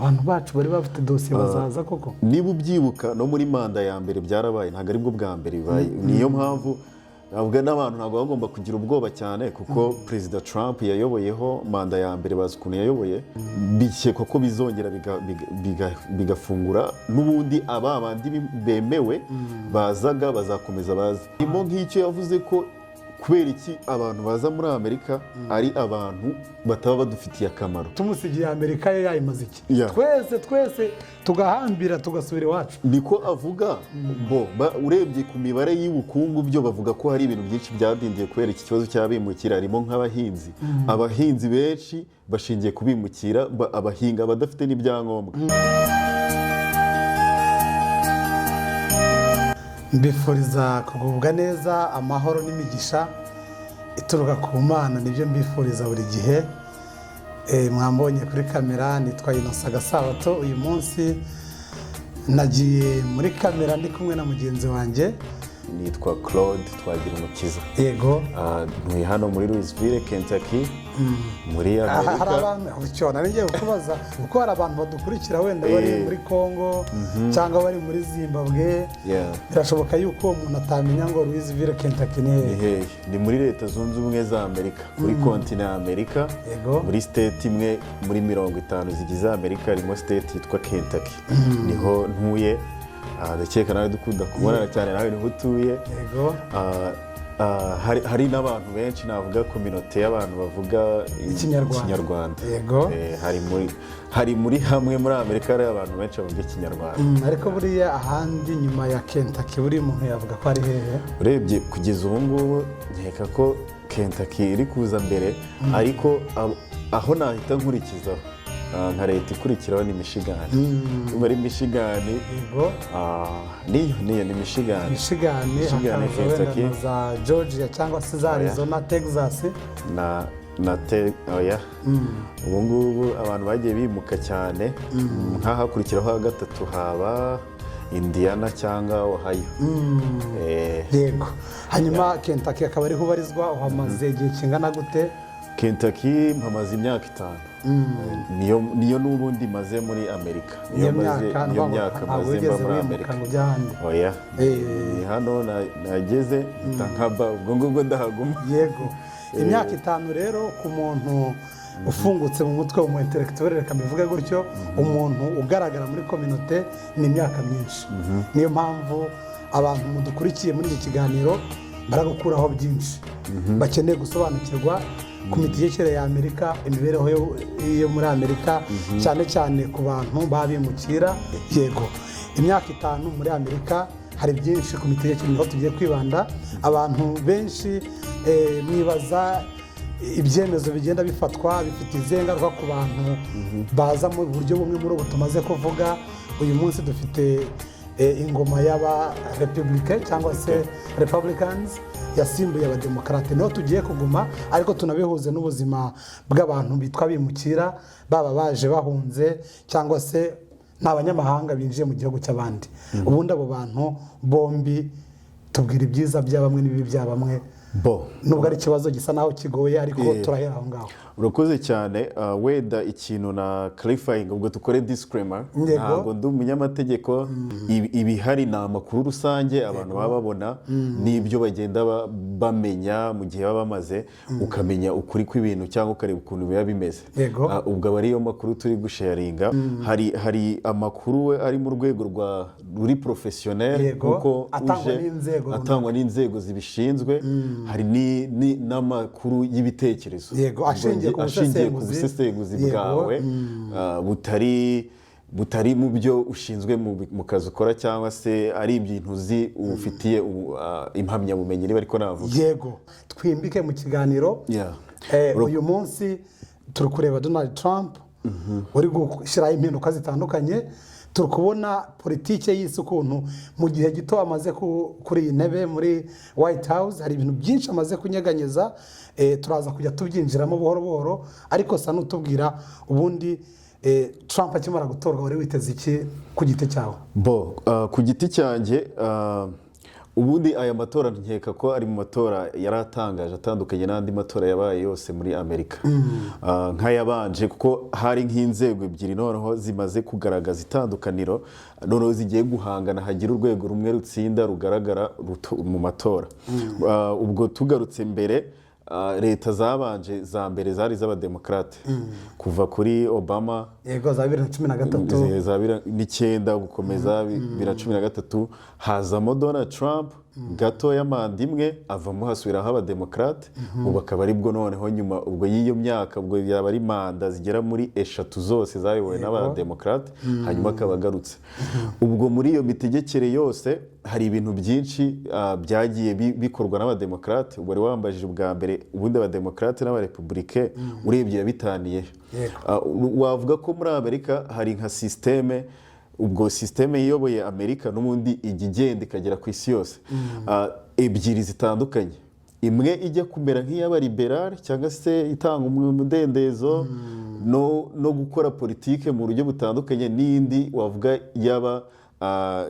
abantu bacu bari bafite dosiye bazaza koko. Niba ubyibuka no muri manda ya mbere byarabaye, ntabwo aribwo bwa mbere bibaye. Niyo mpamvu ntabwo n'abantu ntabwo bagomba kugira ubwoba cyane, kuko Perezida Trump yayoboyeho manda ya mbere, bazi ukuntu yayoboye, bikekwa ko bizongera bigafungura n'ubundi aba bandi bemewe bazaga bazakomeza baza. Irimo nk'icyo yavuze ko kubera iki abantu baza muri Amerika ari abantu bataba badufitiye akamaro, tumusigiye Amerika ye yayimaze iki, twese tugahambira tugasubira iwacu. Niko avuga. Urebye ku mibare y'ubukungu byo bavuga ko hari ibintu byinshi byadindiye kubera iki kibazo cy'abimukira. Harimo nk'abahinzi, abahinzi benshi bashingiye kubimukira, abahinga badafite n'ibyangombwa. Mbifuriza kugubwa neza, amahoro n'imigisha ituruka ku Mana, nibyo mbifuriza buri gihe. Mwambonye kuri kamera, nitwa Innocent Gasabato. Uyu munsi nagiye muri kamera ndi kumwe na mugenzi wanjye nitwa Claude Twagirumukiza. Yego. Ntuye hano muri Louisville, Kentucky, muri Amerika. Hari abantu ngiye kubaza uko hari abantu badukurikira wenda bari muri Congo cyangwa bari muri Zimbabwe. Birashoboka yuko umuntu atamenya ngo Louisville, Kentucky ni hehe. Ni muri Leta Zunze Ubumwe za Amerika, muri kontinent ya Amerika, muri state imwe muri 50 zigize Amerika, harimo state yitwa Kentucky. Niho ntuye. Ndakeka nawe dukunda kubonana cyane, nawe niho utuye. Hari n'abantu benshi, navuga community y'abantu bavuga Ikinyarwanda. Hari muri hamwe muri Amerika hari abantu benshi bavuga Ikinyarwanda. Ariko buriya ahandi nyuma ya Kentucky buri muntu yavuga ko ari hehe? Urebye kugeza ubu ngubu nkeka ko Kentucky iri kuza mbere, ariko aho nahita nkurikizaho nka leta ikurikiraho ni Michigan. Muri Michigan niyo ni Michigan, Kentucky, za Georgia cyangwa se za Arizona, Texas oya. Ubu ngubu abantu bagiye bimuka cyane, nk'ahakurikiraho gatatu haba Indiana cyangwa Ohio. Yego. Hanyuma Kentucky akaba ariho ubarizwa, uhamaze igihe kingana gute? Kentucky mpamaze imyaka 5. Niyo n'ubundi maze muri Amerika. Niyo myaka maze mba muri Amerika. Oya. Hano nageze nkaba ubwo ndahaguma. Yego. Imyaka 5 rero ku muntu ufungutse mu mutwe, mu intellectuel, reka mbivuge gutyo, umuntu ugaragara muri community ni imyaka myinshi. Niyo mpamvu abantu mudukurikiye muri iki kiganiro baragukuraho byinshi, bakeneye gusobanukirwa ku mitegekere ya Amerika, imibereho yo muri Amerika, cyane cyane ku bantu babimukira. Yego. Imyaka 5 muri Amerika, hari byinshi ku mitegekere niho tugiye kwibanda. Abantu benshi mwibaza ibyemezo bigenda bifatwa bifite izengaruka ku bantu baza mu buryo bumwe muri ubu tumaze kuvuga. Uyu munsi dufite ingoma y'aba Republican cyangwa se Republicans yasimbuye abademokarate, niho tugiye kuguma, ariko tunabihuze n'ubuzima bw'abantu bitwa bimukira, baba baje bahunze cyangwa se n'abanyamahanga binjiye mu gihugu cy'abandi. Ubundi abo bantu bombi tubwira ibyiza bya bamwe n'ibibi bya bamwe. Nubwo ari ikibazo gisa naho kigoye, ariko turahera aho ngaho. Urakoze cyane. Weda ikintu na clarifying, ubwo tukore disclaimer, ntabwo ndi umunyamategeko. Ibihari ni amakuru rusange abantu baba babona n'ibyo bagenda bamenya mu gihe baba bamaze, ukamenya ukuri kw'ibintu cyangwa ukareba ukuntu biba bimeze. Ubwo aba ariyo makuru turi gusharinga. Hari amakuru ari mu rwego ruri professionnel, kuko atangwa n'inzego zibishinzwe. Hari n'amakuru y'ibitekerezo ashingiye ku busesenguzi bwawe, butari mu byo ushinzwe mu kazi ukora, cyangwa se ari ibintu uzi ufitiye impamyabumenyi, niba ariko navuga. Yego. Twimbike mu kiganiro. Uyu munsi turi kureba Donald Trump uri gushyiraho impinduka zitandukanye. Turi kubona politike y'isi ukuntu mu gihe gito amaze kuri iyi ntebe muri White House, hari ibintu byinshi amaze kunyeganyeza. Turaza kujya tubyinjiramo buhoro buhoro, ariko sa n'utubwira ubundi Trump akimara gutorwa wari witeze iki ku giti cyawe? Ku giti cyanjye ubundi aya matora nkeka ko ari mu matora yari atangaje atandukanye n'andi matora yabaye yose muri Amerika nk'ayabanje, kuko hari nk'inzego ebyiri noneho zimaze kugaragaza itandukaniro, noneho zigiye guhangana, hagira urwego rumwe rutsinda rugaragara mu matora. Ubwo tugarutse mbere, leta zabanje za mbere zari z'abademokarate kuva kuri Obama, yego za 2013 za 2009 gukomeza 2013, hazamo Donald Trump gatoya manda imwe avamo hasubiraho abademokarate. ubu akaba aribwo noneho nyuma ubwo y'iyo myaka, ubwo yaba ari manda zigera muri 3 zose zayobowe n'abademokarate, hanyuma akaba agarutse. ubwo muri iyo mitegekere yose hari ibintu byinshi byagiye bikorwa n'abademokarate. ubwo wari wambajije ubwa mbere, ubundi abademokarate n'abarepublike urebye yabitaniye. Wavuga ko muri Amerika hari nka systeme, ubwo systeme iyoboye Amerika n'ubundi ijya igenda ikagera ku isi yose, ebyiri zitandukanye. Imwe ijya kumera nk'iy'abaliberale cyangwa se itanga umudendezo no gukora politike mu buryo butandukanye, n'indi wavuga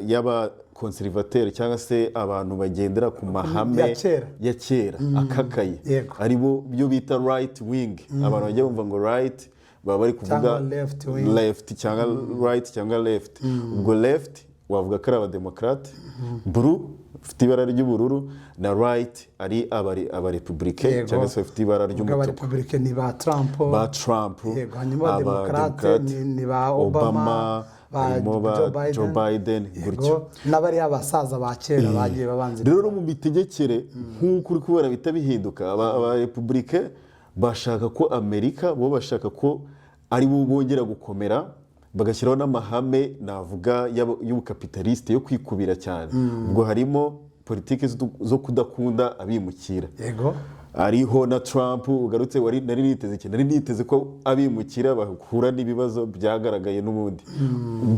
yaba conservateur cyangwa se abantu bagendera ku mahame ya kera akakaye, aribo byo bita right wing. abantu bajya bumva ngo right baba bari kuvuga left cyangwa right cyangwa left. ubwo left wavuga ko ari abademokarate, blue ufite ibara ry'ubururu, na right ari abarepublike cyangwa se bafite ibara ry'umutuku. Abarepublike ni ba Trump, hanyuma abademokarate ni ba Obama, ba Joe Biden, gutyo n'abari abasaza ba kera bagiye babanze. Rero mu mitegekere nk'uko uri kubera bita bihinduka, abarepublike bashaka ko Amerika bo bashaka ko ari bo bongera gukomera, bagashyiraho n'amahame navuga y'ubukapitaliste yo kwikubira cyane. ubwo harimo politiki zo kudakunda abimukira. Ariho na Trump ugarutse, nari niteze ko abimukira bahura n'ibibazo byagaragaye n'ubundi.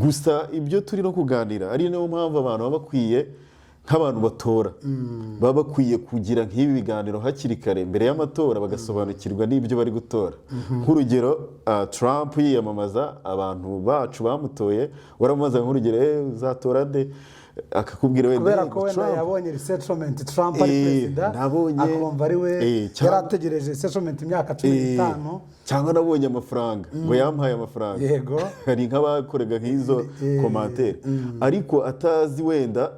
Gusa ibyo turi no kuganira ari nayo mpamvu abantu baba bakwiye, nk'abantu batora, baba bakwiye kugira nk'ibi biganiro hakiri kare mbere y'amatora, bagasobanukirwa n'ibyo bari gutora. Nk'urugero, Trump yiyamamaza, abantu bacu bamutoye waramubaza nk'urugero, uzatora de, akakubwira wenda kubera ko wenda yabonye resettlement Trump ari perezida, akumva ari we yarategereje resettlement imyaka 15, cyangwa nabonye amafaranga ngo yampaye amafaranga. Hari nk'abakorega nk'izo commentaire, ariko atazi wenda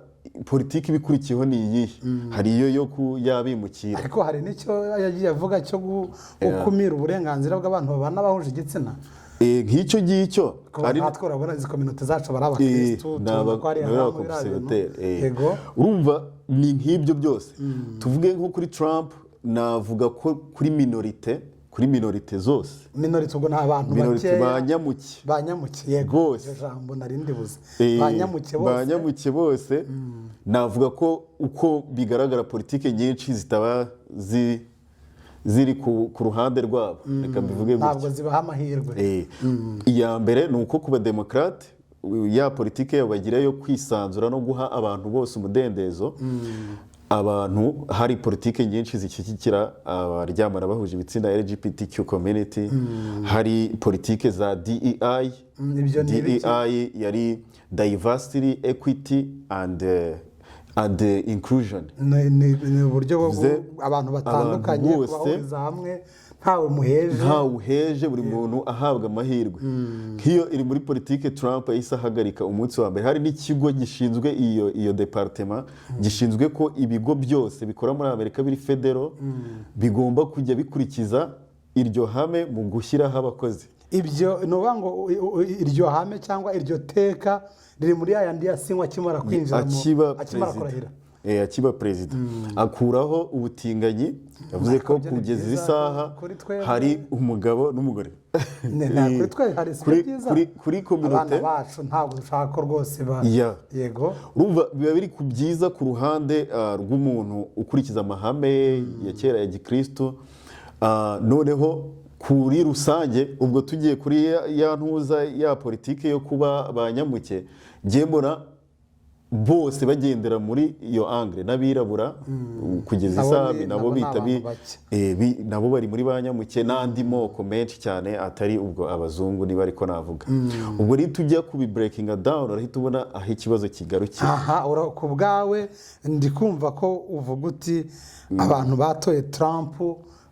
politiki bikurikiyeho ni iyihe. hari iyo yo yabimukira, ariko hari n'icyo yagiye avuga cyo gukumira uburenganzira bw'abantu babana bahuje igitsina. Nk'icyo ngicyo ari natwe urabona izi community zacu bari abakristo, urumva ni nk'ibyo byose. tuvuge nko kuri Trump, navuga ko kuri minorite zose, minorite ubwo nta bantu bakeya, banyamuke yego, jambo narindi buze, banyamuke bose. navuga ko uko bigaragara politike nyinshi zitaba ziri ku ruhande rwabo, reka mbivuge gutya, ntabwo zibaha amahirwe. iya mbere ni uko ku bademokarate ya politike yabo bagira yo kwisanzura no guha abantu bose umudendezo. abantu hari politike nyinshi zishyigikira abaryamana bahuje ibitsina, LGBTQ community. hari politike za DEI. DEI yari diversity, equity and inclusion. ni uburyo bwo abantu batandukanye bahuriza hamwe, ntawe muheje, buri muntu ahabwa amahirwe. nk'iyo iri muri politike Trump yahise ahagarika umunsi wa mbere. hari n'ikigo gishinzwe iyo departement gishinzwe ko ibigo byose bikora muri Amerika biri federal bigomba kujya bikurikiza iryo hame mu gushyiraho abakozi. ibyo ni ukuvuga ngo iryo hame cyangwa iryo teka riri muri yandi yasinywa akimara kwinjira akimara kurahira, akiba perezida. akuraho ubutinganyi, yavuze ko kugeza izi saha hari umugabo n'umugore. kuri twe hari kuri community, abana bacu ntabwo dushaka ko rwose yego. urumva biba biri ku byiza ku ruhande rw'umuntu ukurikiza amahame ya kera ya gikristo. noneho kuri rusange, ubwo tugiye kuri ya ntuza ya politike yo kuba banyamuke, njye mbona bose bagendera muri iyo angle n'abirabura kugeza isaha nabo bita nabo bari muri ba nyamuke n'andi moko menshi cyane atari ubwo abazungu niba ariko navuga ubwo rero tujya kubi breaking down urahita ubona aho ikibazo kigarukiye. Ku bwawe ndi kumva ko uvuga uti abantu batoye Trump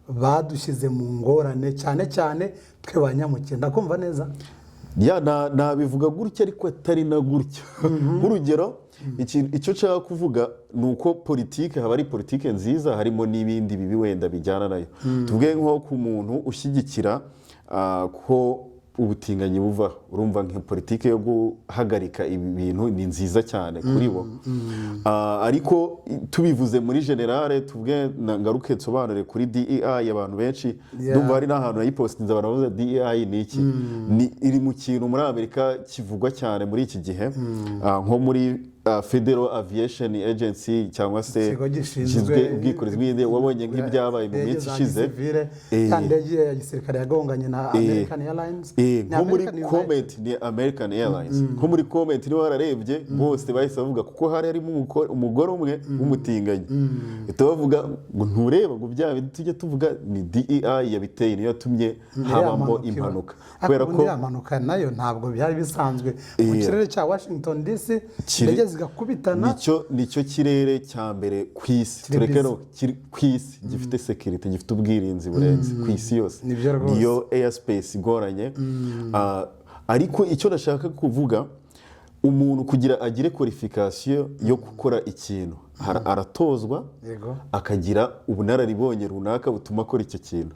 badushyize mu ngorane cyane cyane twe ba nyamuke. Ndakumva neza? Nabivuga gutya ariko atari na gutya. Nk'urugero icyo nshaka kuvuga ni uko politike haba ari politike nziza harimo n'ibindi bibi wenda bijyana nayo. Tuvuge nko ku muntu ushyigikira ko ubutinganyi buva, urumva nka politike yo guhagarika ibi bintu ni nziza cyane kuri bo. Ariko tubivuze muri generale tuvuge ngaruke nsobanure kuri DEI abantu benshi ndumva hari n'ahantu nayipostinze abantu bavuze DEI ni iki, iri mu kintu muri Amerika kivugwa cyane muri iki gihe nko muri Federal Aviation Agency cyangwa se gishinzwe ubwikorezi bw'indege. Wabonye nk'ibyabaye mu minsi ishize kandi ya gisirikare yagonganye na American Airlines. Nko muri comment ni American Airlines, nko muri comment niba wararebye bose bahise bavuga kuko hari harimo umugore umwe w'umutinganyi bavuga ngo ntureba ngo bya bintu tujye tuvuga ni DEI yabiteye niyo yatumye habamo impanuka. Kubera ko impanuka nayo ntabwo byari bisanzwe mu kirere cya Washington DC zigakubitana. Nicyo kirere cya mbere ku isi, tureke no ku isi gifite security, gifite ubwirinzi burenze ku isi yose, niyo airspace igoranye. Ariko icyo nashaka kuvuga, umuntu kugira agire qualification yo gukora ikintu aratozwa akagira ubunararibonye runaka butuma akora icyo kintu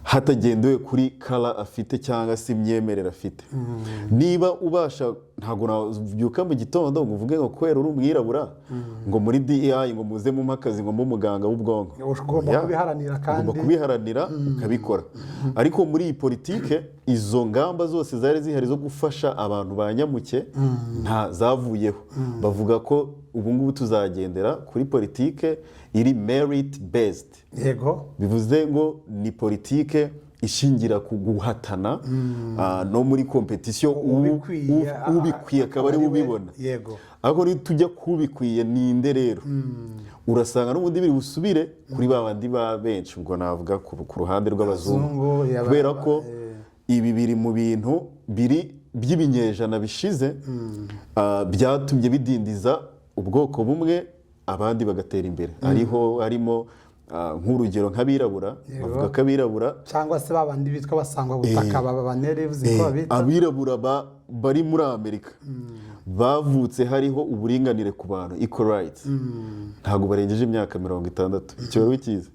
hatagendewe kuri kala afite cyangwa se imyemerere afite. Niba ubasha, ntabwo nabyuka mu gitondo ngo uvuge ngo kwera uri umwirabura ngo muri DEI ngo muze mu makazi ngo mumuganga w'ubwonko. Ugomba kubiharanira ukabikora. Ariko muri iyi politike izo ngamba zose zari zihari zo gufasha abantu ba nyamuke nta zavuyeho. Bavuga ko ubu ngubu tuzagendera kuri politike iri merit based. Bivuze ngo ni politike ishingira ku guhatana no muri competition ubikwiye akaba ari ubibona. Ariko tujya kubikwiye ninde rero urasanga n'ubundi biri busubire kuri babandi ba benshi, ubwo navuga ku ruhande rw'abazungu, kubera ko ibi biri mu bintu by'ibinyejana bishize byatumye bidindiza ubwoko bumwe abandi bagatera imbere. Harimo nk'urugero nk'abirabura, bavuga ko abirabura cyangwa se babandi bitwa basangwa butaka babanere uziko bita abirabura bari muri Amerika bavutse hariho uburinganire ku bantu, equal rights, ntabwo barengeje imyaka 60. Icyo wari ukizi?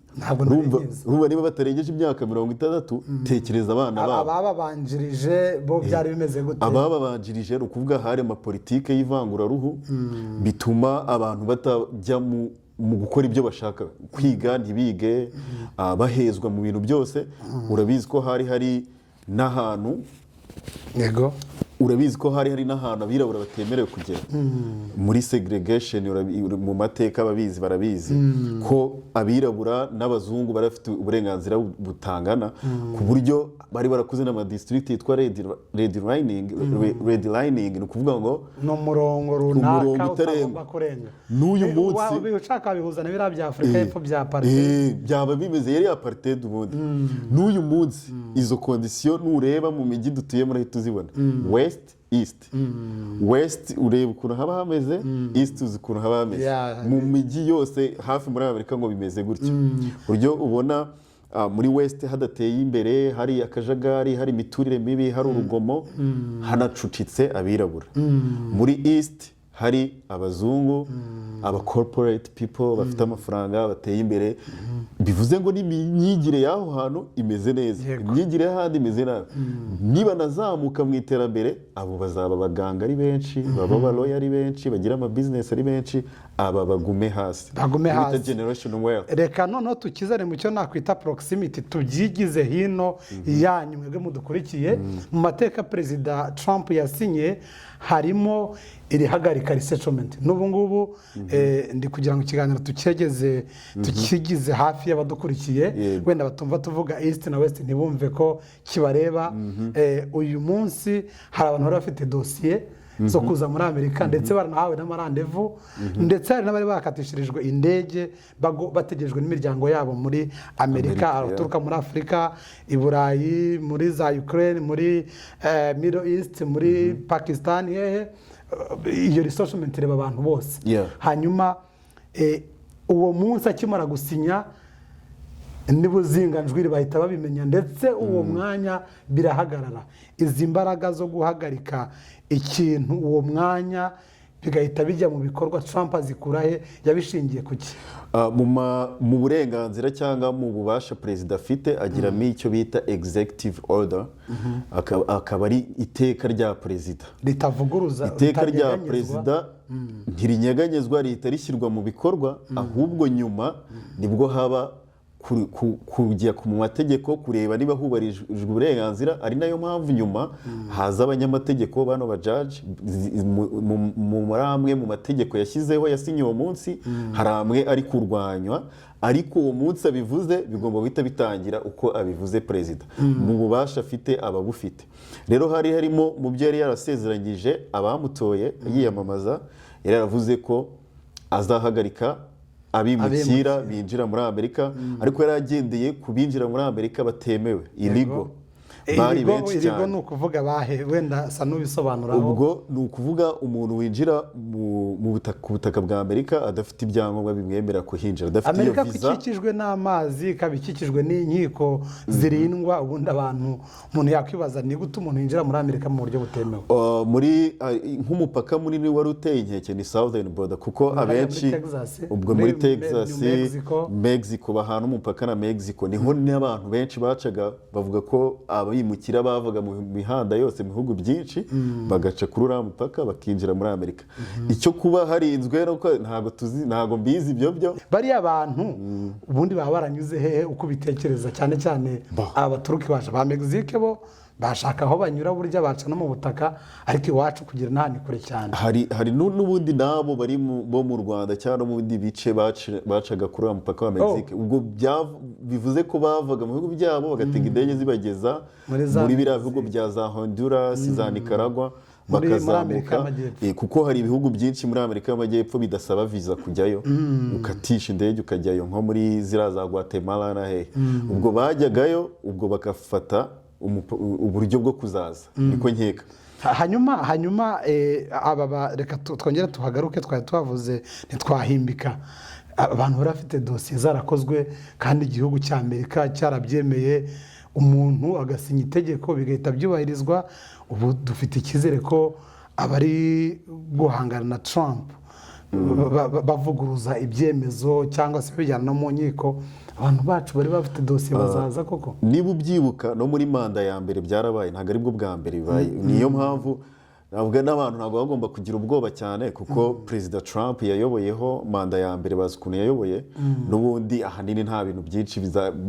Urumva niba batarengeje imyaka 60, tekereza abana babo. Ababanjirije bo byari bimeze gute? Ababanjirije ni ukuvuga hari amapolitike y'ivanguraruhu bituma abantu batajya mu gukora ibyo bashaka, kwiga ntibige, bahezwa mu bintu byose. Urabizi ko hari n'ahantu urabizi ko hari n'ahantu abirabura batemerewe kugera muri segregation. Mu mateka ababizi barabizi ko abirabura n'abazungu barafite uburenganzira butangana, ku buryo bari barakuze n'amadistrict yitwa red lining, ni ukuvuga ngo n'umurongo runaka utagomba kurenga. N'uyu munsi ushaka bihuza n'ibira bya Afrika y'Epfo bya apartheid byaba bimeze yari apartheid ubundi. N'uyu munsi izo condition nureba mu mijyi dutuye muri tuzibona West West ureba ukuntu haba hameze, East uzi ukuntu haba hameze. Mu mijyi yose hafi muri Amerika ngo bimeze gutyo, buryo ubona muri West hadateye imbere, hari akajagari, hari imiturire mibi, hari urugomo, hanacucitse abirabura. Muri East hari abazungu, aba corporate people bafite amafaranga bateye imbere. Bivuze ngo n'imyigire y'aho hantu imeze neza, imyigire y'ahandi imeze nabi. Niba nazamuka mu iterambere, abo bazaba abaganga ari benshi, baba abaloya ari benshi, bagira ama business ari benshi, aba bagume hasi. Generation wealth. Reka noneho tukizane mu cyo nakwita proximity, tubyigize hino yanyu mwebwe mudukurikiye. Mu mateka Perezida Trump yasinye harimo iri hagarika resettlement. N'ubu ngubu ndi kugira ngo ikiganiro tukigize hafi y'abadukurikiye, wenda batumva tuvuga East na West ntibumve ko kibareba. Uyu munsi hari abantu bari bafite dossier zo kuza muri Amerika ndetse baranahawe n'amarandevu ndetse hari n'abari bakatishirijwe indege bategerejwe n'imiryango yabo muri Amerika, abaturuka muri Afurika, i Burayi, muri za Ukraine, muri Middle East, muri Pakistan, iyo resettlement ireba abantu bose. Hanyuma uwo munsi akimara gusinya nibuzinganjwiri bahita babimenya ndetse uwo mwanya birahagarara. Izi mbaraga zo guhagarika ikintu uwo mwanya bigahita bijya mu bikorwa, Trump azikurahe? Yabishingiye kuki? Mu burenganzira cyangwa mu bubasha perezida afite agiramo icyo bita executive order, akaba ari iteka rya perezida ritavuguruza. Iteka rya perezida ntirinyeganyezwa, rihita rishyirwa mu bikorwa, ahubwo nyuma nibwo haba kujya mu mategeko kureba niba hubahirijwe uburenganzira. Ari nayo mpamvu nyuma haza abanyamategeko, bano ba judge, muri amwe mu mategeko yashyizeho yasinye uwo munsi, hari amwe ari kurwanywa, ariko uwo munsi abivuze bigomba guhita bitangira uko abivuze perezida, mu bubasha afite ababufite. Rero hari harimo mu byo yari yarasezeranyije abamutoye yiyamamaza, yari yaravuze ko azahagarika abimukira binjira muri Amerika, ariko yari agendeye ku binjira muri Amerika batemewe, illegal. Bari benshi cyane. Illegal ni ukuvuga bahe? Wenda sa n'ubisobanuraho. Ubwo ni ukuvuga umuntu winjira ku butaka bwa Amerika adafite ibyangombwa bimwemerera kuhinjira, adafite iyo viza. Amerika ikikijwe n'amazi, ikaba ikikijwe n'inkiko zirindwa, ubundi umuntu yakwibaza ni gute umuntu yinjira muri Amerika mu buryo butemewe? Nk'umupaka munini wari uteye inkeke ni Southern border, kuko abenshi ubwo muri Texas, Mexico, bahana umupaka na Mexico, niho n'abantu benshi bacaga bavuga ko abimukira bavaga mu mihanda yose mu bihugu byinshi bagaca kuri uriya mupaka bakinjira muri Amerika. Icyo kuba harinzwe ntabwo mbizi ibyo bariya abantu ubundi baba baranyuze hehe uko ubitekereza? Cyane cyane abaturuka iwacu ba Mexique bo bashaka aho banyura, burya baca no mu butaka, ariko iwacu kugira nta ni kure cyane. Hari n'ubundi nabo bari bo mu Rwanda cyangwa mu bindi bice bacaga kuri uwo mupaka wa Mexique. Ubwo bivuze ko bavaga mu bihugu byabo bagatega indege zibageza muri biriya bihugu bya za Honduras, za Nicaragua, bakazamuka, kuko hari ibihugu byinshi muri Amerika y'Amajyepfo bidasaba viza kujyayo, ukatisha indege ukajyayo, nko muri ziriya za Guatemala na hehe. Ubwo bajyagayo, ubwo bagafata uburyo bwo kuzaza, niko nkeka. Hanyuma reka twongere tuhagaruke, twari tuhavuze ntitwahimbika. Abantu bari bafite dosiye zarakozwe kandi igihugu cya Amerika cyarabyemeye, umuntu agasinya itegeko bigahita byubahirizwa. Ubu dufite icyizere ko abari guhangana na Trump bavuguruza ibyemezo cyangwa se bijyana no mu nkiko, abantu bacu bari bafite dosiye bazaza koko. Niba ubyibuka no muri manda ya mbere byarabaye, ntabwo aribwo bwa mbere bibaye. Niyo mpamvu navuga n'abantu ntabwo bagomba kugira ubwoba cyane, kuko perezida Trump yayoboyeho manda ya mbere, bazi ukuntu yayoboye, n'ubundi ahanini nta bintu byinshi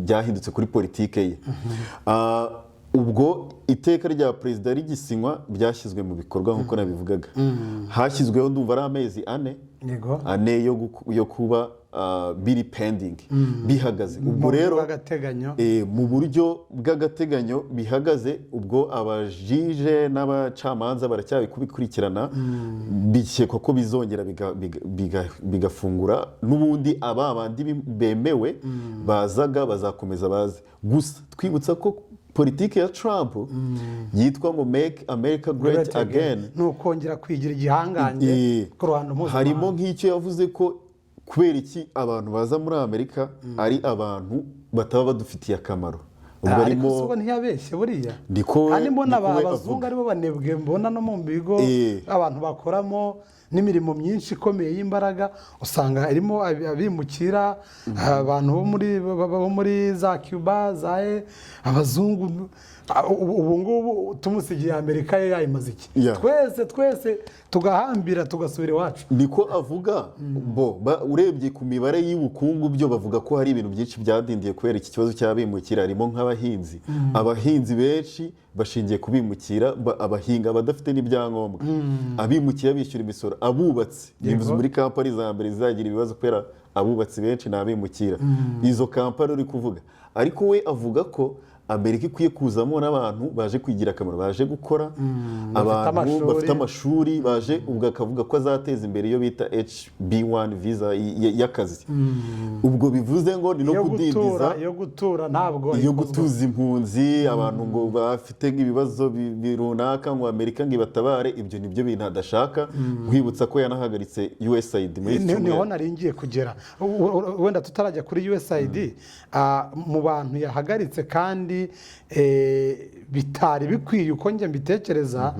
byahindutse kuri politike ye. Ubwo iteka rya perezida rigisinywa byashyizwe mu bikorwa nk'uko nabivugaga. Hashyizweho ndumva ari amezi ane yo kuba biri pending, bihagaze. Ubwo rero mu buryo bw'agateganyo bihagaze, ubwo abajije n'abacamanza baracyabikurikirana, bikekwa ko bizongera bigafungura, n'ubundi abandi bemewe bazaga bazakomeza baze. Gusa twibutsa ko politiki ya Trump yitwa ngo Make America Great Again, ni ukongera kwigira igihangange ku ruhando mpuzamahanga. Harimo nk'icyo yavuze ko kubera iki abantu baza muri Amerika ari abantu bataba badufitiye akamaro. Ariko siko ntiyabeshye buriya, kandi mbona abazungu aribo banebwe, mbona no mu bigo abantu bakoramo n'imirimo myinshi ikomeye y'imbaraga, usanga irimo abimukira, abantu bo muri za Cuba, abazungu. Ubu ngubu tumusigiye Amerika ye yayimaze iki? Twese tugahambira tugasubira iwacu. Niko avuga. Urebye ku mibare y'ubukungu byo bavuga ko hari ibintu byinshi byadindiye kubera iki kibazo cy'abimukira. Harimo nk'abahinzi, abahinzi benshi bashingiye kubimukira, abahinga badafite n'ibyangombwa, abimukira bishyura imisoro, abubatsi, bivuze muri kampani za mbere zizagira ibibazo kubera abubatsi benshi ni abimukira. Izo kampani uri kuvuga, ariko we avuga ko Amerika ikwiye kuzamo n'abantu baje kwigira akamaro, baje gukora, abantu bafite amashuri, baje ubwo akavuga ko azateza imbere iyo bita HB1 visa y'akazi. Ubwo bivuze ngo ni no kudindiza iyo gutura ntabwo iyo gutuza impunzi, abantu ngo bafite nk'ibibazo runaka ngo Amerika ngo ibatabare, ibyo nibyo bintu adashaka. Nkwibutsa ko yanahagaritse USAID muri iki cyumweru. Niho naringiye kugera, wenda tutarajya kuri USAID, mu bantu yahagaritse kandi bitari bikwiye uko njye mbitekereza,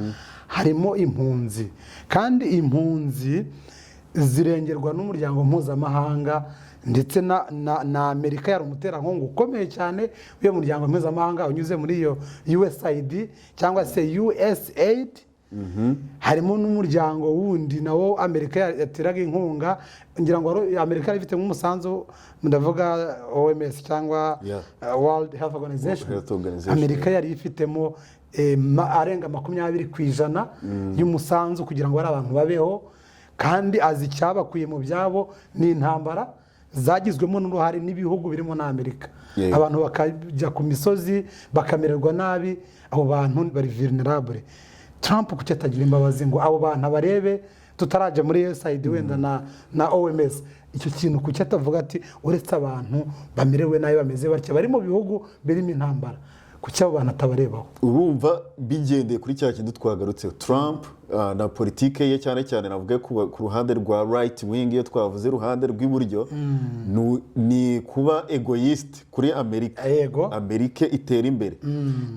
harimo impunzi. Kandi impunzi zirengerwa n'umuryango mpuzamahanga, ndetse na Amerika yari umuterankunga ukomeye cyane w'uwo muryango mpuzamahanga unyuze muri iyo USAID cyangwa se USAID. Harimo n'umuryango wundi nawo Amerika yateraga inkunga, ngira ngo Amerika yari ifite nk'umusanzu, ndavuga OMS cyangwa World Health Organization. Amerika yari ifitemo arenga 20% y'umusanzu kugira ngo abantu babeho, kandi azi icyabakuye mu byabo n'intambara zagizwemo n'uruhare n'ibihugu birimo na Amerika. Abantu bakajya ku misozi bakamererwa nabi, abo bantu bari vulnerable. Trump kuki atagira imbabazi ngo abo bantu abarebe, tutarajya muri USAID wenda na OMS, icyo kintu kuki atavuga ati uretse abantu bamerewe nabi bameze batya bari mu bihugu birimo intambara, kuki abo bantu atabarebaho? Urumva bigendeye kuri cya kintu twagarutseho, Trump na politike ye cyane cyane navuga ku ruhande rwa right wing, iyo twavuze ruhande rw'iburyo, ni kuba egoist kuri Amerika. Amerika itera imbere,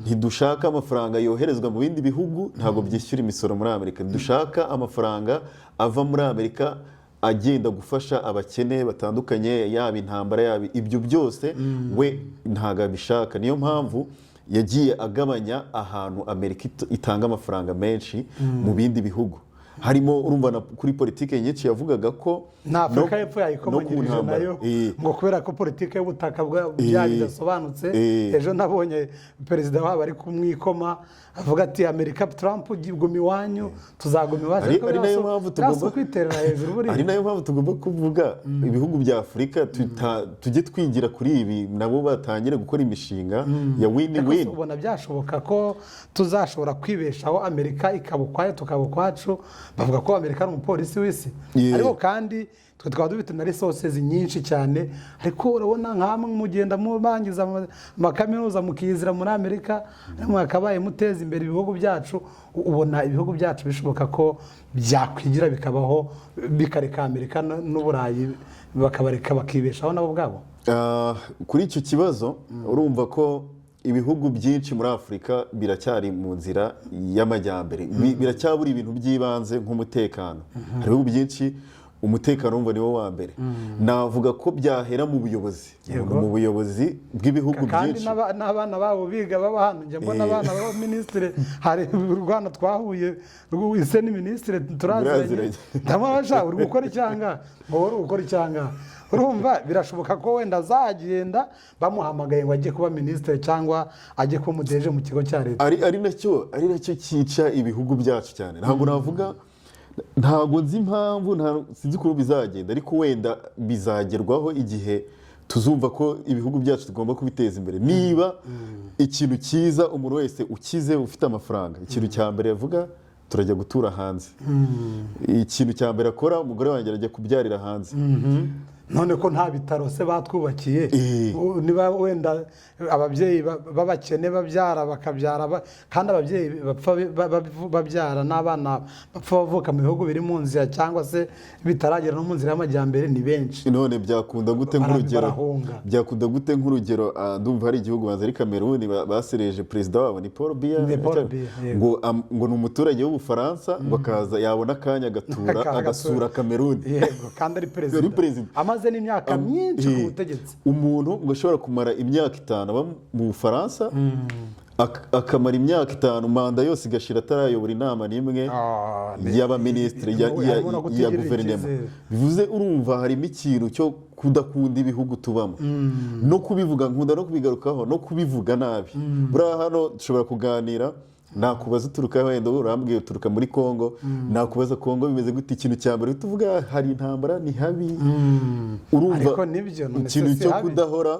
ntidushaka amafaranga yoherezwa mu bindi bihugu, ntabwo byishyura imisoro muri Amerika. Dushaka amafaranga ava muri Amerika agenda gufasha abakene batandukanye, yaba intambara, yaba ibyo byose we ntabwo abishaka. Niyo mpamvu yagiye agabanya ahantu Amerika itanga amafaranga menshi mu bindi bihugu. Harimo urumva kuri politike nyinshi yavugaga ko na Afurika y'Epfo yayikomanyirije nayo, ngo kubera ko politike y'ubutaka byari bidasobanutse. Ejo nabonye perezida wabo ari kumwikoma avuga ati Amerika, Trump guma iwanyu, tuzaguma iwacu. Ari nayo mpamvu tugomba kwiterera hejuru buri. Ari nayo mpamvu tugomba kuvuga ibihugu bya Afurika tujye twigira kuri ibi, nabo batangire gukora imishinga ya win-win. Ubona byashoboka ko tuzashobora kwibeshaho, Amerika ikaba ukwayo tukaba ukwacu. Bavuga ko Amerika ari umupolisi w'isi, ariko kandi twe twaba dufite na resources nyinshi cyane. Ariko urabona nkamwe mugenda mubangiza amakaminuza mukizira muri Amerika, mwakabaye muteza imbere ibihugu byacu. Ubona ibihugu byacu bishoboka ko byakwigira bikabaho, bikareka Amerika n'Uburayi bakabareka bakibeshaho nabo bwabo. Kuri icyo kibazo urumva ko ibihugu byinshi muri Afurika biracyari mu nzira y'amajyambere, biracyabura ibintu by'ibanze nk'umutekano. Hari ibihugu byinshi umutekano wumva niwo wa mbere. Navuga ko byahera mu buyobozi, mu buyobozi bw'ibihugu byinshi, kandi n'abana babo biga baba hano. Njye mbona abana baba ministre, hari Rwanda twahuye rw'ise ni ministre turaziranye, ndamubasha uri gukora icyanga, uri gukora icyanga. Urumva birashoboka ko wenda azagenda bamuhamagaye ngo ajye kuba ministre cyangwa ajye kuba umudeje mu kigo cya leta. Ari nacyo cyica ibihugu byacu cyane. Ntabwo navuga, ntabwo nzi impamvu, sinzi uko bizagenda, ariko wenda bizagerwaho igihe tuzumva ko ibihugu byacu tugomba kubiteza imbere. Niba ikintu cyiza umuntu wese ukize ufite amafaranga, ikintu cya mbere yavuga turajya gutura hanze. Ikintu cya mbere akora, umugore wanjye arajya kubyarira hanze. None ko nta bitaro se batwubakiye, niba wenda ababyeyi babakene babyara bakabyara, kandi ababyeyi babyara n'abana bapfa bavuka mu bihugu biri mu nzira cyangwa se bitaragera no mu nzira y'amajyambere ni benshi. None byakunda gute nk'urugero, ndumva hari igihugu banza ari Cameroon basereje perezida wabo ni Paul Biya, ngo ni umuturage w'Ubufaransa, ngo akaza yabona akanya agasura Cameroon. Yego, kandi ari perezida amaze n'imyaka myinshi ku butegetsi. Umuntu ngo ashobora kumara imyaka 5 aba mu Bufaransa, akamara imyaka 5 manda yose igashira atarayobora inama n'imwe y'abaminisitiri ya guverinoma. Bivuze urumva harimo ikintu cyo kudakunda ibihugu tubamo, no kubivuga, nkunda no kubigarukaho, no kubivuga nabi. Buriya hano dushobora kuganira, nakubaza uturuka wenda urambwiye uturuka muri Kongo, nakubaza Kongo bimeze gute, ikintu cya mbere tuvuga hari intambara, ni habi. Urumva ikintu cyo kudahora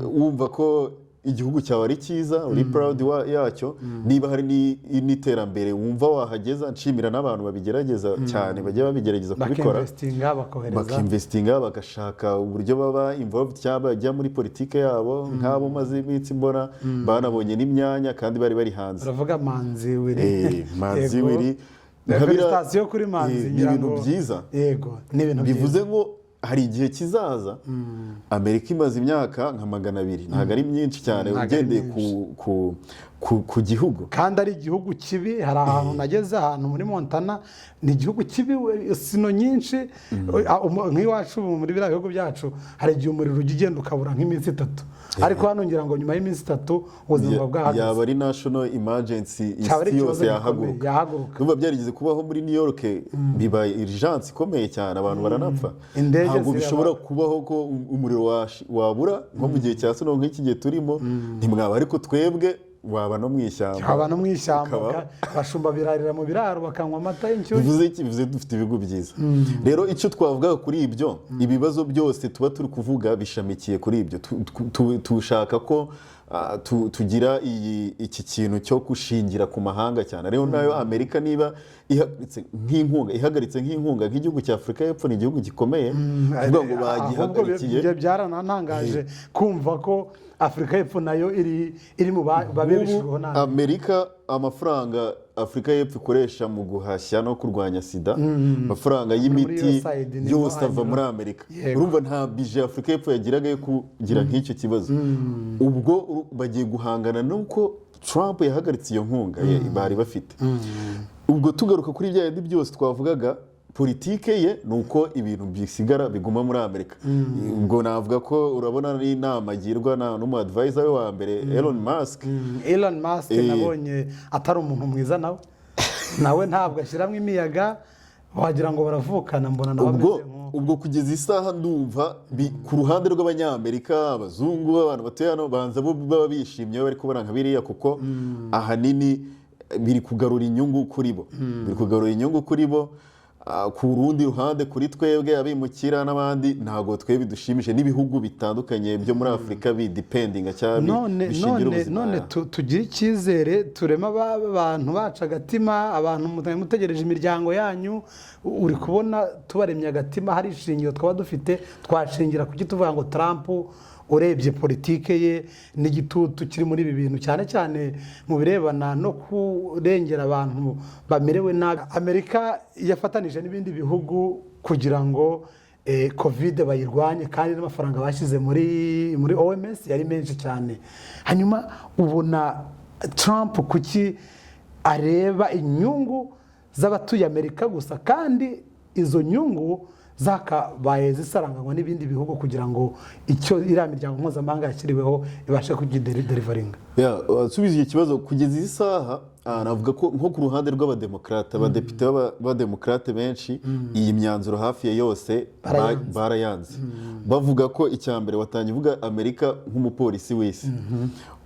wumva ko igihugu cyawe ari cyiza uri proud yacyo niba hari n'iterambere wumva wahageza nshimira n'abantu babigerageza cyane bajya babigerageza kubikora bakinvestinga bagashaka uburyo baba involved cyangwa bajya muri politike yabo nk'abo maze iminsi mbona banabonye n'imyanya kandi bari hanze uravuga Manzi Willy Manzi Willy felicitasiyo kuri Manzi ni ibintu byiza yego ni ibintu bivuze ngo hari igihe kizaza Amerika imaze imyaka nka 200 ntabwo ari myinshi cyane ugendeye ku gihugu kandi ari igihugu kibi hari ahantu nageze ahantu muri Montana ni igihugu kibi sino nyinshi nk'iwacu muri biriya bihugu byacu hari igihe umuriro ujya ugenda ukabura nk'iminsi 3 ariko hano ngira ngo nyuma y'iminsi 3 ubuzima bwahagaze yaba ari national emergency isi yose yahaguruka numva byarigeze kubaho muri New York biba urgence ikomeye cyane abantu baranapfa ntabwo bishobora kubaho ko umuriro wabura nko mu gihe cya sino nk'iki gihe turimo ntimwaba ariko twebwe waba no mu ishyamba bashumba birarira mu biraro bakanywa amata y'inshyushyu bivuze dufite ibigo byiza rero icyo twavuga kuri ibyo ibibazo byose tuba turi kuvuga bishamikiye kuri ibyo tushaka ko tugira iki kintu cyo gushingira ku mahanga cyane rero nayo Amerika niba ihagaritse nk'inkunga nk'igihugu cya Afurika y'Epfo ni igihugu gikomeye kuvuga ngo bagihagarikiye byaranantangaje kumva ko Afurika y'Epfo nayo iri mu babeshejweho nabi Amerika amafaranga Afurika y'Epfo ikoresha mu guhashya no kurwanya sida amafaranga y'imiti yose ava muri Amerika urumva nta bije Afurika y'Epfo yagiraga yo kugira nk'icyo kibazo ubwo bagiye guhangana nuko Trump yahagaritse iyo nkunga bari bafite ubwo tugaruka kuri bya yindi byose twavugaga politike ye nuko ibintu bisigara biguma muri Amerika ubwo navuga ko urabona n'inama agirwa n'umu advisor we wa mbere Elon Musk nabonye atari umuntu mwiza nawe ntabwo ashyiramo imiyaga wagira ngo baravukana mbona nawe ubwo kugeza isaha ndumva ku ruhande rw'abanyamerika abazungu abantu batuye hano banza bo baba bishimye bari kubona nka biriya kuko ahanini biri kugarura inyungu kuri bo ku rundi ruhande kuri twebwe abimukira n'abandi ntago twebwe dushimije n'ibihugu bitandukanye byo muri Afurika bidependinga cyane bishingira ubuzima none tugira icyizere turema abantu baca agatima abantu mutegereje imiryango yanyu uri kubona tubaremye agatima hari ishingiro twaba dufite twashingira kuki tuvuga ngo Trump urebye politike ye n'igitutu kiri muri ibi bintu cyane cyane mu birebana no kurengera abantu bamerewe nabi Amerika yafatanije n'ibindi bihugu kugira ngo covid bayirwanye kandi n'amafaranga bashyize muri OMS yari menshi cyane hanyuma ubona Trump kuki areba inyungu z'abatuye Amerika gusa kandi izo nyungu zakabaye zisaranganywa n'ibindi bihugu kugira ngo icyo iriya miryango mpuzamahanga yashyiriweho ibashe kugiderivaringa subiza iki kibazo kugeza iyi saha navuga ko nko ku ruhande rw'abademokrate abadepite b'abademokrate benshi iyi myanzuro hafi ya yose barayanze bavuga ko icya mbere watangiye uvuga Amerika nk'umupolisi w'isi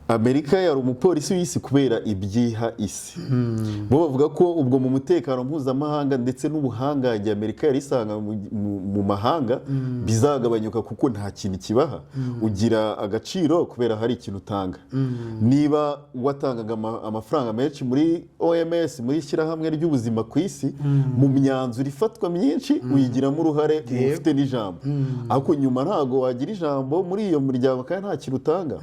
Amerika yari umupolisi w'isi kubera ibyiha isi bo bavuga ko ubwo mu mutekano mpuzamahanga ndetse n'ubuhangange Amerika yari isanga mu mahanga bizagabanyuka kuko nta kintu kibaha ugira agaciro kubera hari ikintu utanga niba watangaga amafaranga menshi muri OMS muri ishyirahamwe ry'ubuzima ku isi mu myanzuro ifatwa myinshi uyigiramo uruhare ufite n'ijambo ariko nyuma ntago wagira ijambo muri iyo muryango kandi nta kintu utanga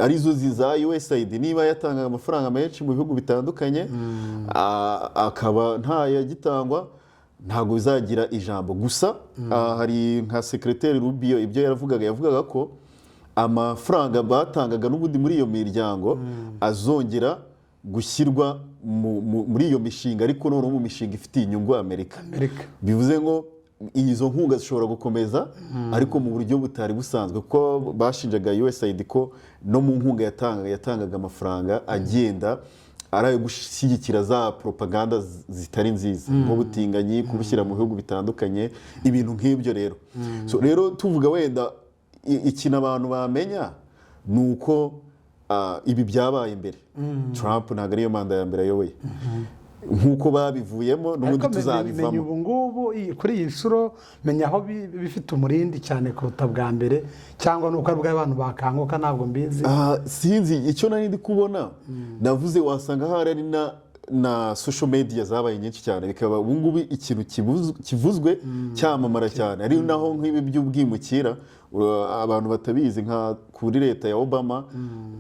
arizo za USAID niba yatangaga amafaranga menshi mu bihugu bitandukanye akaba ntayagitangwa ntabwo bizagira ijambo gusa hari nka Secretary Rubio ibyo yavugaga ko amafaranga batangaga n'ubundi muri iyo miryango azongera gushyirwa muri iyo mishinga ariko noneho mu mishinga ifitiye inyungu Amerika bivuze ngo izo nkunga zishobora gukomeza ariko mu buryo butari busanzwe kuko bashinjaga USAID ko no mu nkunga yatangaga amafaranga agenda ari ayo gushyigikira za propaganda zitari nziza nk'ubutinganyi kubushyira mu bihugu bitandukanye ibintu nk'ibyo rero tuvuga wenda ikintu abantu bamenya ni uko ibi byabaye imbere Trump ntabwo ariyo manda ya mbere ayoboye nk'uko babivuyemo n'ubundi tuzabivamo. Menya ubu ngubu kuri iyi nshuro menya aho bifite umurindi cyane kuruta bwa mbere, cyangwa nuko ari bw'abantu bakanguka ntabwo mbizi. Sinzi icyo nari ndi kubona, navuze wasanga hari na social media zabaye nyinshi cyane, bikaba ubu ngubu ikintu kivuzwe cyamamara cyane, ari naho nk'ibi by'ubwimukira abantu batabizi nka kuri leta ya Obama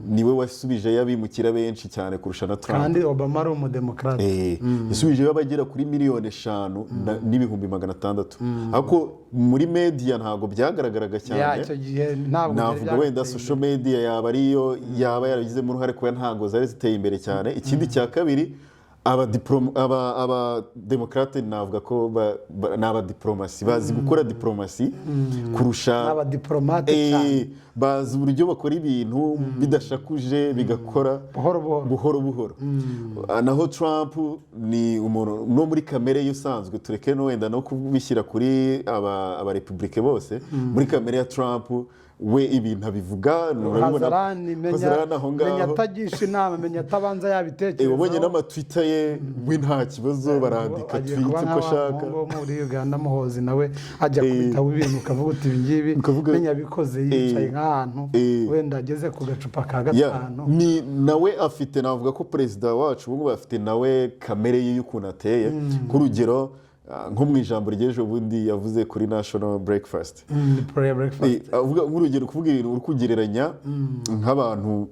niwe wasubije y'abimukira benshi cyane kurusha na Trump, kandi Obama ari umudemokrate yasubije y'abagera kuri 5,600,000 ariko muri media ntabwo byagaragaraga cyane. icyo gihe navuga wenda social media yaba ariyo yaba yaragizemo uruhare kuba ntabwo zari ziteye imbere cyane. Ikindi cya kabiri, abademokrate navuga ko ni abadiplomasi, bazi gukora diplomasi kurusha abadiplomate cyane, bazi uburyo bakora ibintu bidashakuje bigakora buhoro buhoro. Naho Trump ni umuntu no muri kamere y'usanzwe, tureke no wenda no kubishyira kuri abarepublike bose, muri kamere ya Trump we ibintu abivuga urabibona, menya atagisha inama, menya atabanza yabitekerezaho. Ubonye n'amatwita ye we nta kibazo, barandika tweet uko ashaka. Muri Uganda Muhozi nawe ajya kubitaho ibintu ukavuga uti ibi ngibi menya bikoze yicaye nk'ahantu wenda ageze ku gacupa ka gatanu. Ni nawe afite, navuga ko perezida wacu ubu afite nawe kamere ye y'ukuntu ateye. K'urugero nko mu ijambo ry'ejo bundi yavuze kuri national breakfast, avuga nk'urugero kuvuga ibintu uri kugereranya nk'abantu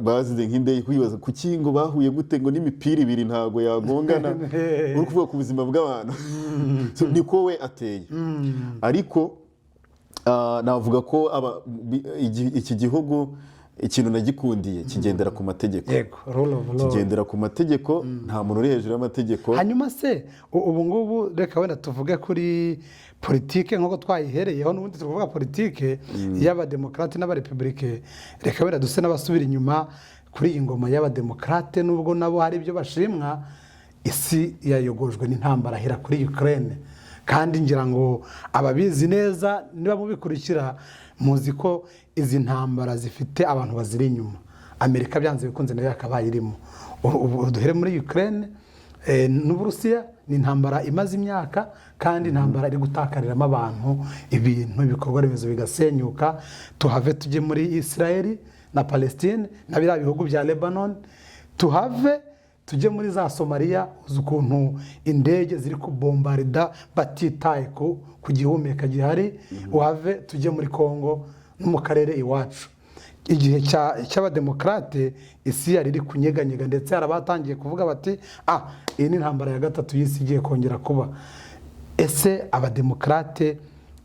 bazize nk'indege, kwibaza kuki ngo bahuye gute ngo n'imipira ibiri ntago yagongana, uri kuvuga ku buzima bw'abantu. Niko we ateye. Ariko navuga ko iki gihugu ikintu nagikundiye kigendera ku mategeko, kigendera ku mategeko, nta muntu uri hejuru y'amategeko. Hanyuma se ubu ngubu reka wenda tuvuge kuri politike nk'uko twayihereyeho, n'ubundi tuvuga politike y'abademokrate n'abarepublike. Reka wenda duse n'abasubira inyuma kuri iyi ngoma y'abademokrate, nubwo nabo hari ibyo bashimwa. Isi yayogojwe n'intambara hera kuri Ukraine, kandi ngira ngo ababizi neza niba mubikurikira muzi ko izi ntambara zifite abantu baziri inyuma. Amerika byanze bikunze nayo yakabaye irimo. Ubu duhere muri Ukraine n'Uburusiya, ni intambara imaze imyaka, kandi intambara iri gutakariramo abantu, ibintu, ibikorwa remezo bigasenyuka. Tuhave tujye muri Israel na Palestine na biriya bihugu bya Lebanon, tuhave tujye muri za Somalia, uzi ukuntu indege ziri kubombarida batitaye ku gihumeka gihari. Uhave tujye muri Congo no mu karere iwacu. Igihe cy'abademokrate isi yari iri kunyeganyega, ndetse hari abatangiye kuvuga bati iyi ni intambara ya gatatu y'isi igiye kongera kuba. Ese abademokrate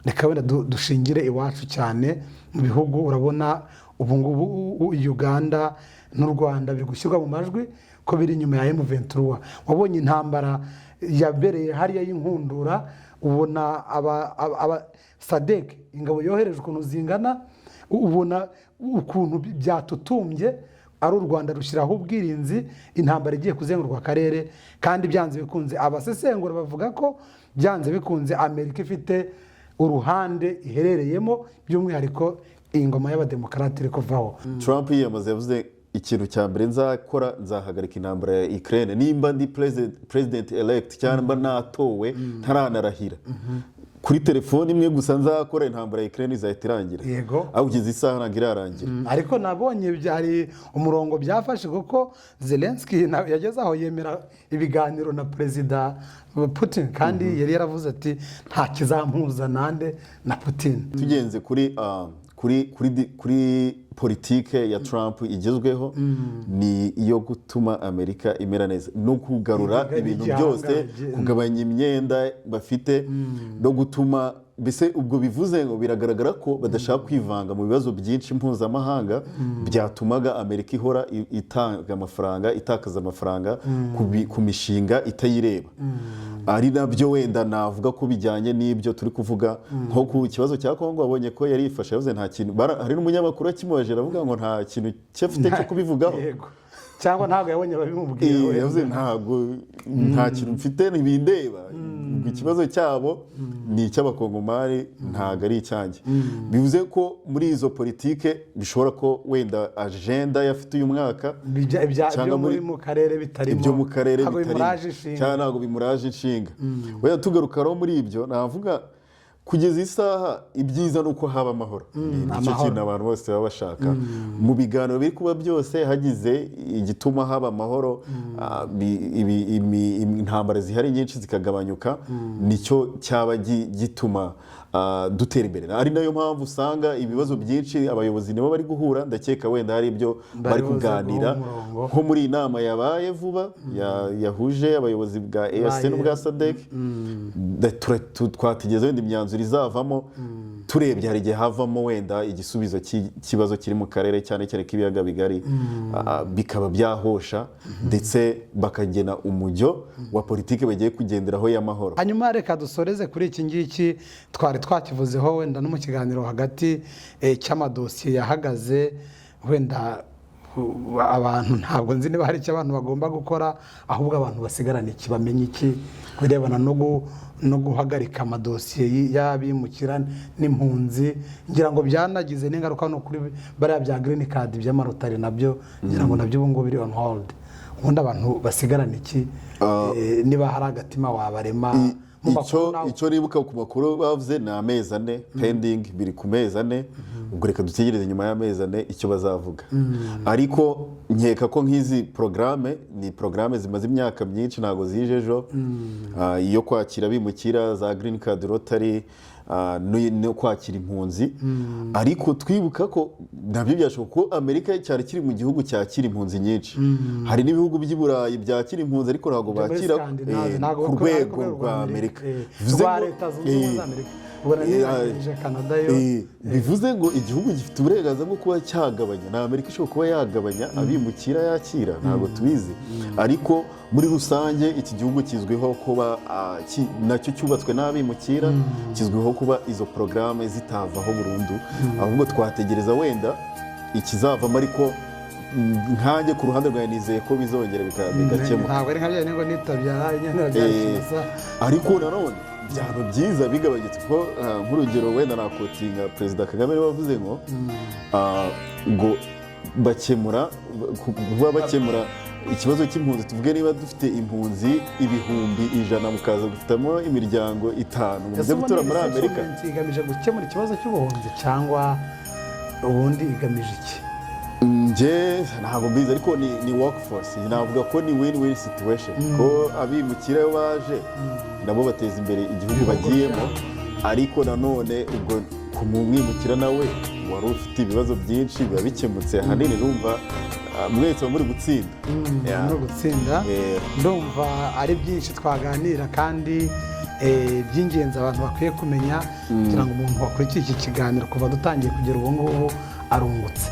reka wenda dushingire iwacu cyane mu bihugu. Urabona ubu ngubu Uganda n'u Rwanda biri gushyirwa mu majwi ko biri inyuma ya M23. Wabonye intambara yabereye hariya y'inkundura, ubona aba SADC ingabo yohereje ukuntu zingana, ubona ukuntu byatutumbye. Ari u Rwanda rushyiraho ubwirinzi, intambara igiye kuzenguruka akarere, kandi byanze bikunze abasesengura bavuga ko byanze bikunze Amerika ifite uruhande iherereyemo, by'umwihariko iyi ngoma y'abademokrate iri kuvaho. Trump yiyamaze, yavuze ikintu cya mbere nzakora, nzahagarika intambara ya Ukraine nimba ndi president elect cyangwa natowe ntaranarahira. Kuri telefone imwe gusa nzakora intambara ya Ukraine izahita irangira. Aho ugeze isaha ntabwo irarangira. Ariko nabonye byari umurongo byafashe, kuko Zelensky yageze aho yemera ibiganiro na perezida Putin, kandi yari yaravuze ati nta kizampuza nande na Putin. Tugenze kuri politike ya Trump igezweho, ni iyo gutuma Amerika imera neza, no kugarura ibintu byose, kugabanya imyenda bafite, no gutuma mbese ubwo bivuze ngo biragaragara ko badashaka kwivanga mu bibazo byinshi mpuzamahanga byatumaga Amerika ihora itanga amafaranga, itakaza amafaranga ku mishinga itayireba. Ari nabyo wenda navuga ko bijyanye n'ibyo turi kuvuga, nko ku kibazo cya Kongo wabonye ko yari ifashe, yavuze nta kintu. Hari n'umunyamakuru akimubaje yamubajije aravuga ngo nta kintu cyafite cyo kubivugaho cyangwa ntabwo yabonye babimubwira yavuze nta kintu mfite ntibindeba ikibazo cyabo ni icy'abakongomani ntabwo ari icyanjye bivuze ko muri izo politike bishobora ko wenda agenda yafite uyu mwaka cyangwa mu karere bitarimo ibyo mu karere cyangwa ntabwo bimuraje inshinga wenda tugaruka rero muri ibyo navuga kugeza isaha ibyiza ni uko haba amahoro nicyo kintu abantu bose baba bashaka mu biganiro biri kuba byose hagize igituma haba amahoro intambara zihari nyinshi zikagabanyuka nicyo cyaba gituma dutera imbere ari nayo mpamvu usanga ibibazo byinshi abayobozi nibo bari guhura ndakeka wenda hari ibyo bari kuganira nko muri iyi nama yabaye vuba yahuje abayobozi bwa EAC n'ubwa SADC twategeza wenda imyanzuro izavamo turebye hari igihe havamo wenda igisubizo cy'ikibazo kiri mu karere cyane cyane k'ibiyaga bigari bikaba byahosha ndetse bakagena umujyo wa politiki bagiye kugenderaho y'amahoro. Hanyuma reka dusoreze kuri iki ngiki twari twakivuzeho wenda no mu kiganiro hagati cy'amadosiye yahagaze wenda abantu ntabwo nzi niba hari icyo abantu bagomba gukora ahubwo abantu basigarana iki bamenye iki birebana no guhagarika amadosiye y'abimukira n'impunzi ngira ngo byanagize n'ingaruka no kuri bariya bya green card by'amarotari nabyo ngira ngo nabyo ubu ngubu biri on hold ubundi abantu basigarana iki niba hari agatima wabarema icyo ribuka ku makuru bavuze ni amezi 4 pending biri ku mezi 4 ubwo reka dutegereze nyuma y'amezi 4 icyo bazavuga ariko nkeka ko nk'izi programme ni programme zimaze imyaka myinshi ntago zije ejo iyo kwakira bimukira za green card rotary no kwakira impunzi ariko twibuka ko nabyo byashoboka ko Amerika cyari kiri mu gihugu cyakira impunzi nyinshi hari n'ibihugu by'i Burayi byakira impunzi ariko ntago bakira ku rwego rwa Amerika bivuze ngo igihugu gifite uburenganzira bwo kuba cyagabanya na Amerika ishobora kuba yagabanya abimukira yakira ntabwo tubizi ariko muri rusange iki gihugu kizwiho kuba nacyo cyubatswe n'abimukira kizwiho kuba izo porogaramu zitavaho burundu ahubwo twategereza wenda ikizavamo ariko nkanjye ku ruhande rwawe nizeye ko bizongera bigakemuka ntabwo ari nka bya ngo nitabyara inyana byakisa ariko nanone byaba byiza bigabanyitse kuko nk'urugero wenda nakotinga Perezida Kagame wavuze ngo bakemura ikibazo cy'impunzi tuvuge niba dufite impunzi 100,000 mukaza gufitamo imiryango 5 muze gutura muri Amerika igamije gukemura ikibazo cy'ubuhunzi cyangwa ubundi igamije iki nje ntabwo mbizi ariko ni workforce navuga ko ni win-win situation ko abimukira baje nabo bateza imbere igihugu bagiyemo ariko nanone ubwo kumumwimukira nawe wari ufite ibibazo byinshi biba bikemutse ahanini numva mwese muri gutsinda ndumva ari byinshi twaganira kandi by'ingenzi abantu bakwiye kumenya kugira ngo umuntu wakurikiye iki kiganiro kuva dutangiye kugera ubu ngubu arungutse